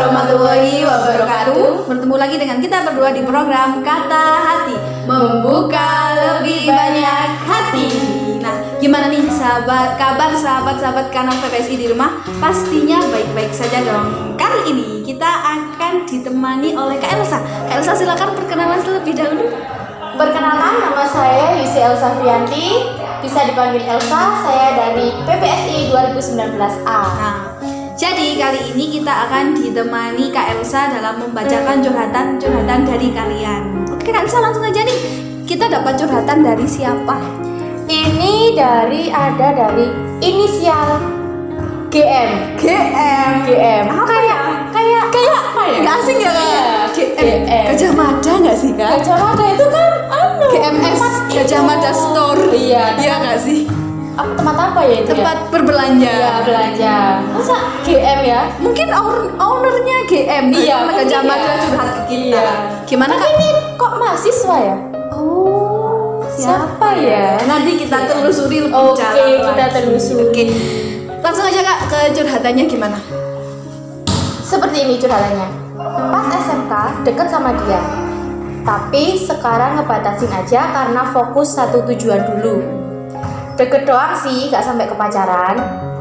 warahmatullahi wabarakatuh. Bertemu lagi dengan kita berdua di program Kata Hati, membuka lebih banyak hati. Nah, gimana nih kabar sahabat-sahabat kanal PPSI di rumah? Pastinya baik-baik saja dong. Kali ini kita akan ditemani oleh Kak Elsa. Kak Elsa, silakan perkenalan terlebih dahulu. Perkenalkan, nama saya Yusi Elsa Frianti, bisa dipanggil Elsa. Saya dari PPSI 2019A. Nah, jadi kali ini kita akan ditemani Kak Elsa dalam membacakan curhatan dari kalian. Oke Kak Elsa, langsung aja nih. Kita dapat curhatan dari siapa? Ini dari inisial GM. Kayak apa ya? Nggak asing ya Kak? GM. Gajah Mada nggak sih Kak? Gajah Mada itu kan GMS, Gajah Mada Store. Iya. Iya nggak sih? Tempat apa ya itu? Tempat berbelanja. Iya, belanja. Masa GM ya? Mungkin ownernya GM. Iya, karena Gajah mungkin Mada ya. curhat ke kita. Iya. Gimana Tapi Kak? ini kok mahasiswa ya? Oh, siapa ya? Nanti kita telusuri lebih Oke, dalam kita lagi. telusuri. Oke. Langsung aja Kak ke curhatannya gimana? Seperti ini curhatannya. Pas SMK deket sama dia, tapi sekarang ngebatasin aja karena fokus satu tujuan dulu. Deket doang sih, gak sampai ke pacaran.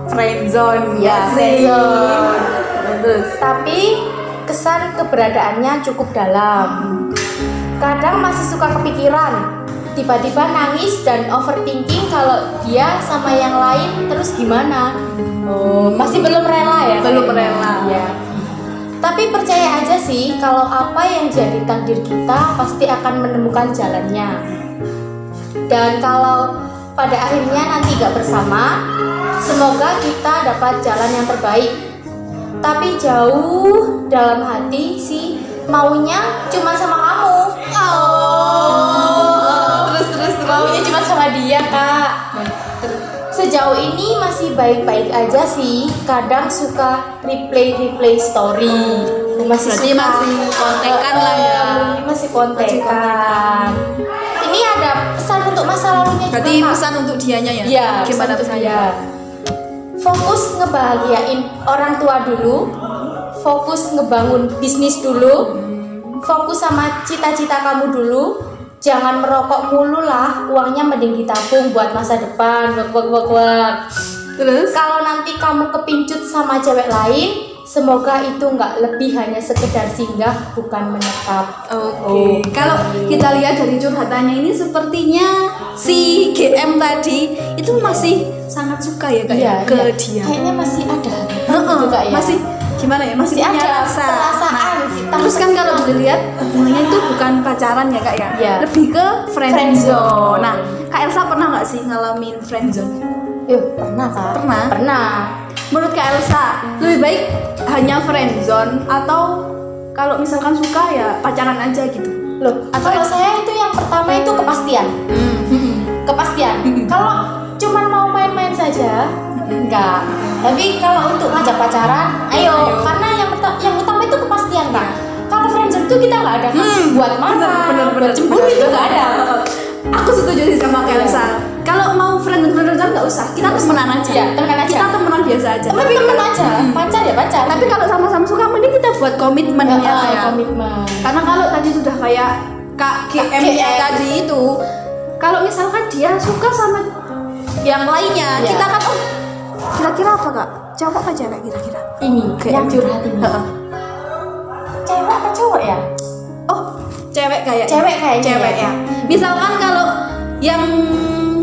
Friendzone. Ya, friendzone. Tapi kesan keberadaannya cukup dalam. Kadang masih suka kepikiran, tiba-tiba nangis dan overthinking kalau dia sama yang lain terus gimana. Oh, masih belum rela ya? Belum rela. Ya. Tapi percaya aja sih kalau apa yang jadi takdir kita pasti akan menemukan jalannya. Dan kalau pada akhirnya nanti gak bersama, semoga kita dapat jalan yang terbaik. Tapi jauh dalam hati sih maunya cuma sama kamu. Terus. Maunya cuma sama dia, Kak. Sejauh ini masih baik-baik aja sih. Kadang suka replay story. Berarti masih kontekan lah ya. Masih kontekan. Ini ada pesan untuk masa lalunya juga, Berarti Kak. pesan untuk dianya ya? Iya, Gimana pesan untuk pesannya? dia? Fokus ngebahagiain orang tua dulu. Fokus ngebangun bisnis dulu. Fokus sama cita-cita kamu dulu. Jangan merokok mulu lah, uangnya mending ditabung buat masa depan. Wak. Terus? Kalau nanti kamu kepincut sama cewek lain, semoga itu nggak lebih hanya sekedar singgah, bukan menetap. Oke. Kalau kita lihat dari curhatannya ini, sepertinya si GM tadi itu masih sangat suka ya Kak Iya, ke iya. dia. Kayaknya masih ada. Heeh, gitu, Kak, ya. masih gimana ya? Masih punya ada rasa. perasaan. Terus kan kalau dilihat hubungannya itu bukan pacaran ya Kak ya? Iya. Lebih ke friendzone. Friendzone. Nah, Kak Elsa pernah nggak sih ngalamin friendzone? Yuk, pernah Kak? Pernah. Menurut Kak Elsa, lebih baik hanya friendzone atau kalau misalkan suka ya pacaran aja gitu? Loh, Atau kalau saya itu yang pertama itu kepastian. Kepastian. Kalau cuman mau main-main saja, enggak. Tapi kalau untuk ngajak pacaran, ayo. Karena yang utama itu kepastian, Kak. Kalau friendzone itu kita nggak ada kan buat marah, bener. buat cemburu itu nggak ada. Aku setuju sih sama Kak Elsa. Kalau mau friendzone nggak usah, kita temenan aja. Iya, temenan aja. Kita temenan biasa aja. Temen aja, pacar ya pacar. Tapi kalau sama-sama suka, mending kita buat komitmen ya. Komitmen. Karena kalau tadi sudah kayak Kak GM tadi itu, kalau misalkan dia suka sama yang lainnya, Iya. kita kan kira-kira apa Kak? Cowok apa cewek kira-kira? Ini yang curhat ini. Heeh. Cewek apa cowok ya? Oh, cewek kayaknya. Kayaknya. Cewek ya. Misalkan kalau yang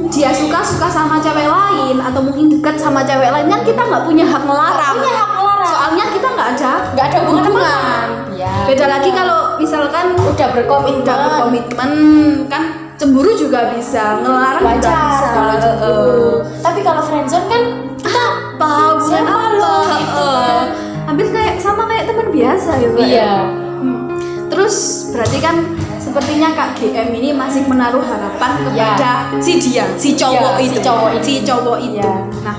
dia suka sama cewek lain atau mungkin dekat sama cewek lain, kan kita nggak punya hak melarang. Punya hak melarang. Soalnya kita nggak ada hubungan. Iya. Beda lagi kalau misalkan udah berkomitmen. kan cemburu juga bisa, ngelarang juga Wajar bisa. kalau cemburu. Tapi kalau friendzone kan Apa? Hubungan Siapa apa? lo? Gitu kan. Hampir sama kayak teman biasa ya Mbak. Iya. Terus berarti kan sepertinya Kak GM ini masih menaruh harapan kepada si cowok itu. Iya. Nah,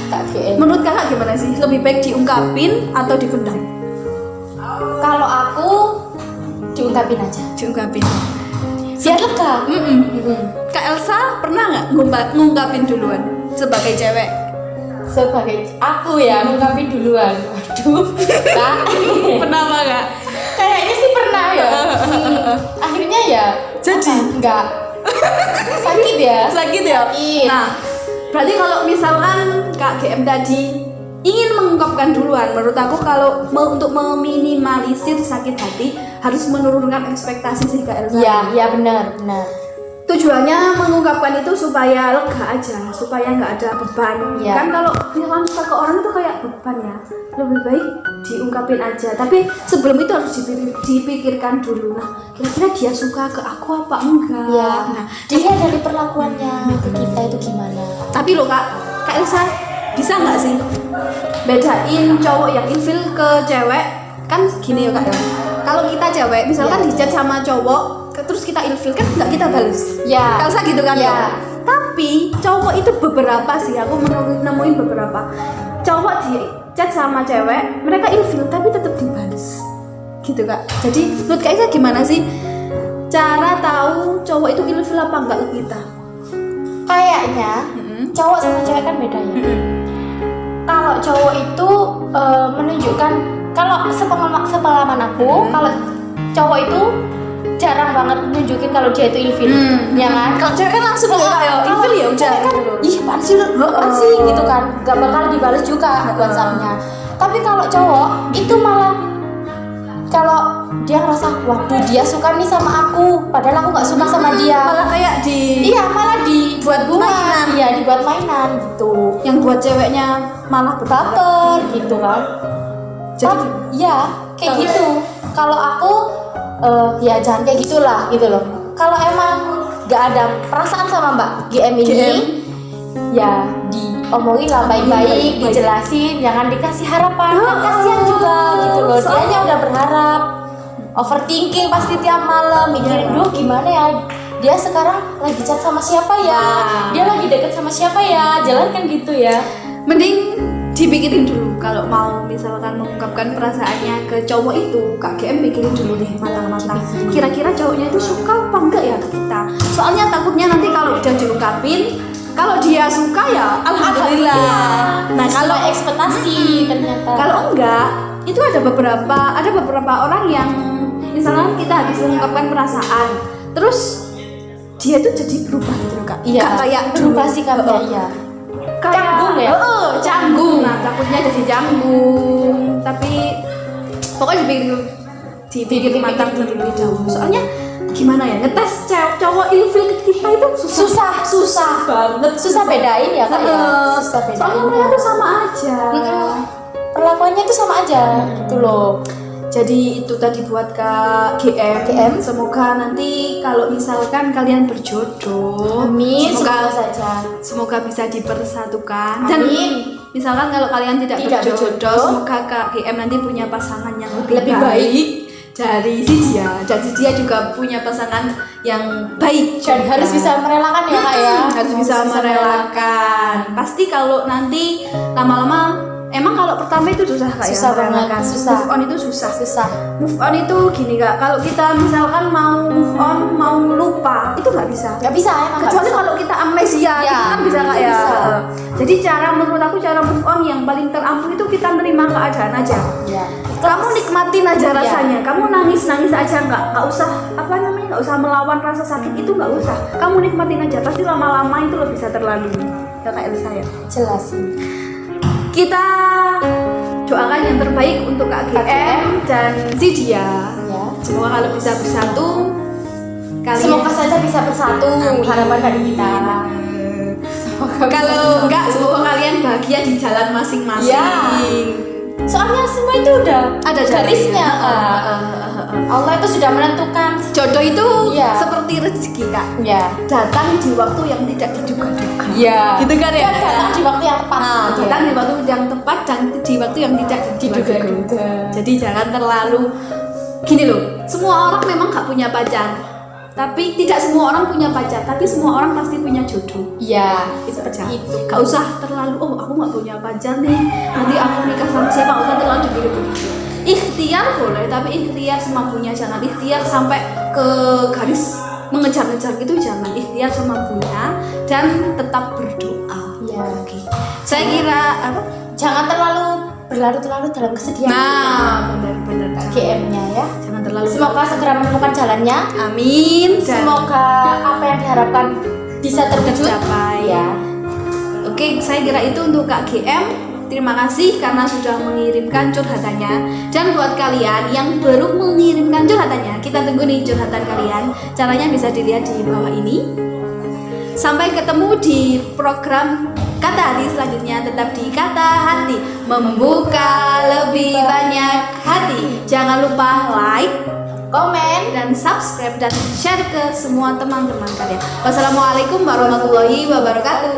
Kak GM. menurut Kakak gimana sih? Lebih baik diungkapin atau dipendam? Kalau aku diungkapin aja. Diungkapin. Biar lega. Kak Elsa pernah nggak ngungkapin duluan sebagai cewek? Sebagai aku ya ngungkapin duluan. Waduh. Kak. Pernah apa enggak? Kayaknya sih pernah ya. Akhirnya ya Jadi? enggak. Sakit ya? Sakit ya? Sakit. Nah, berarti kalau misalkan Kak GM tadi ingin mengungkapkan duluan, menurut aku kalau untuk meminimalisir sakit hati harus menurunkan ekspektasi sih Kak Elsa. Iya benar. Tujuannya mengungkapkan itu supaya lega aja, supaya nggak ada beban. Iya. Kan kalau misalkan suka ke orang itu kayak beban ya, lebih baik diungkapin aja. Tapi sebelum itu harus dipikirkan dulu. Nah, kira-kira dia suka ke aku apa enggak? Iya. Nah, Dilihat dari perlakuannya ke kita itu gimana. tapi loh Kak Elsa bisa nggak sih bedain cowok yang ilfil ke cewek? Kan gini ya Kak ya. Kalau kita cewek, misalkan Iya. di chat sama cowok, terus kita ilfil kan nggak kita balas. Ya. Elsa gitu kan Iya. ya. Tapi cowok itu beberapa sih, aku nemuin beberapa cowok di chat sama cewek, mereka ilfil tapi tetap dibalas. Gitu Kak. Jadi menurut Kak Elsa gimana sih cara tahu cowok itu ilfil apa enggak ke kita? Kayaknya cowok sama cewek kan beda ya. Kalau cowok itu menunjukkan, kalau sepengalaman aku, kalau cowok itu jarang banget nunjukin kalau dia itu ilfil, ya kan? Kalau cewek kan langsung Kalau- kayak kalau ilfil ya udah cewek kan, gitu loh. ih apaan sih lu, apaan sih gitu kan, gak bakal dibales juga WhatsApp-nya. Tapi kalau cowok itu malah, kalau dia ngerasa waduh dia suka nih sama aku, padahal aku nggak suka sama dia, Malah kayak iya malah dibuat mainan. iya dibuat mainan gitu, yang buat ceweknya malah baper gitu kan. Jadi Iya kayak gitu. Kalau aku ya jangan kayak gitulah gitu loh. Kalau emang nggak ada perasaan sama Mbak GM ini, GM. ya diomongin lah baik-baik, dijelasin, jangan dikasih harapan. Kan kasihan juga gitu loh. Dianya udah berharap, overthinking pasti tiap malam mikirin, duh gimana ya, dia sekarang lagi chat sama siapa ya, dia lagi deket sama siapa ya, jalan kan gitu ya. mending dipikirin dulu kalau mau misalkan mengungkapkan perasaannya ke cowok itu. Kak GM pikirin dulu deh matang-matang, kira-kira cowoknya itu suka apa enggak ya ke kita. Soalnya takutnya nanti kalau udah diungkapin, kalau dia suka ya alhamdulillah. Nah kalau ekspektasi ternyata. kalau enggak, itu ada beberapa orang yang misalnya kita habis mengungkapkan perasaan, terus dia tuh jadi berubah gitu loh Kak. Iya, Nggak kayak berubah dulu. sikapnya ya. Kayak Canggung ya? Canggung. Nah, takutnya jadi canggung. Tapi pokoknya dipikir matang terlebih dahulu. Soalnya gimana ya, ngetes cowok ilfil ke kita itu susah banget. Susah bedain ya Kak ya. Susah bedain. Soalnya mereka tuh sama aja. Perlakuannya tuh sama aja gitu loh. Jadi itu tadi buat Kak GM. Semoga nanti kalau misalkan kalian berjodoh, Amin. semoga saja. semoga bisa dipersatukan. Amin. Dan misalkan kalau kalian tidak Tidak berjodoh, berjodoh, semoga Kak GM nanti punya pasangan yang lebih Lebih baik dari si dia. Jadi dia juga punya pasangan yang baik Dan harus bisa merelakan ya Kak ya. harus bisa merelakan. Pasti kalau nanti lama-lama, emang kalau pertama itu susah Kak Susah ya, banget, merelakan. susah. Move on itu susah. Susah. Move on itu gini Kak, kalau kita misalkan mau move on, mau lupa, itu nggak bisa. Gak bisa emang. nggak Kecuali bisa. kalau kita amnesia, Ya, itu kan bisa Kak ya. bisa. Jadi menurut aku cara move on yang paling terampuh itu kita menerima keadaan aja. Ya. Kamu nikmatin aja Ya. rasanya, kamu nangis aja, nggak usah nggak usah melawan rasa sakit itu, nggak usah. Kamu nikmatin aja, pasti lama-lama itu lo bisa terlalui. Ya Kak Elsa ya. Jelasin. Kita doakan yang terbaik untuk Kak GM dan si dia. Ya. Semoga kalau bisa bersatu, kalian. Semoga saja bisa bersatu. Amin. Harapan dari kita. Kalau enggak, semoga kalian bahagia di jalan masing-masing. Ya. Soalnya semua itu udah Ada garisnya. Allah itu sudah menentukan. Jodoh itu Iya. seperti rezeki Kak, Ya. datang di waktu yang tidak diduga-duga. Ya. Gitu kan ya? Dan datang di waktu yang tepat. Nah, gitu ya. datang di waktu yang tepat dan di waktu yang tidak diduga-duga. Diduga-duga. Jadi jangan terlalu gini loh. Semua orang memang gak punya pacar, tapi tidak semua orang punya pacar, tapi semua orang pasti punya jodoh. Iya. Itu aja. Itu. Gak usah terlalu, oh aku gak punya pacar nih, nanti aku nikah sama siapa, gak usah terlalu dipikir begitu. Ikhtiar boleh, tapi ikhtiar semampunya, jangan ikhtiar sampai ke garis mengejar-ngejar gitu, jangan. Ikhtiar semampunya dan tetap berdoa. Iya. Oke. Saya kira apa? Jangan terlalu berlarut-larut dalam kesedihan. Nah, benar-benar GM-nya ya. jangan terlalu. Semoga segera menemukan jalannya. Amin. Dan Semoga apa yang diharapkan bisa terwujud. tercapai. Ya. Oke, saya kira itu untuk Kak GM. Terima kasih karena sudah mengirimkan curhatannya. Dan buat kalian yang baru mengirimkan curhatannya, kita tunggu nih curhatan kalian. Caranya bisa dilihat di bawah ini. Sampai ketemu di program Kata Hati selanjutnya. Tetap di Kata Hati, membuka lebih banyak hati. Jangan lupa like, Komen. dan subscribe dan share ke semua teman-teman kalian. Wassalamualaikum warahmatullahi wabarakatuh.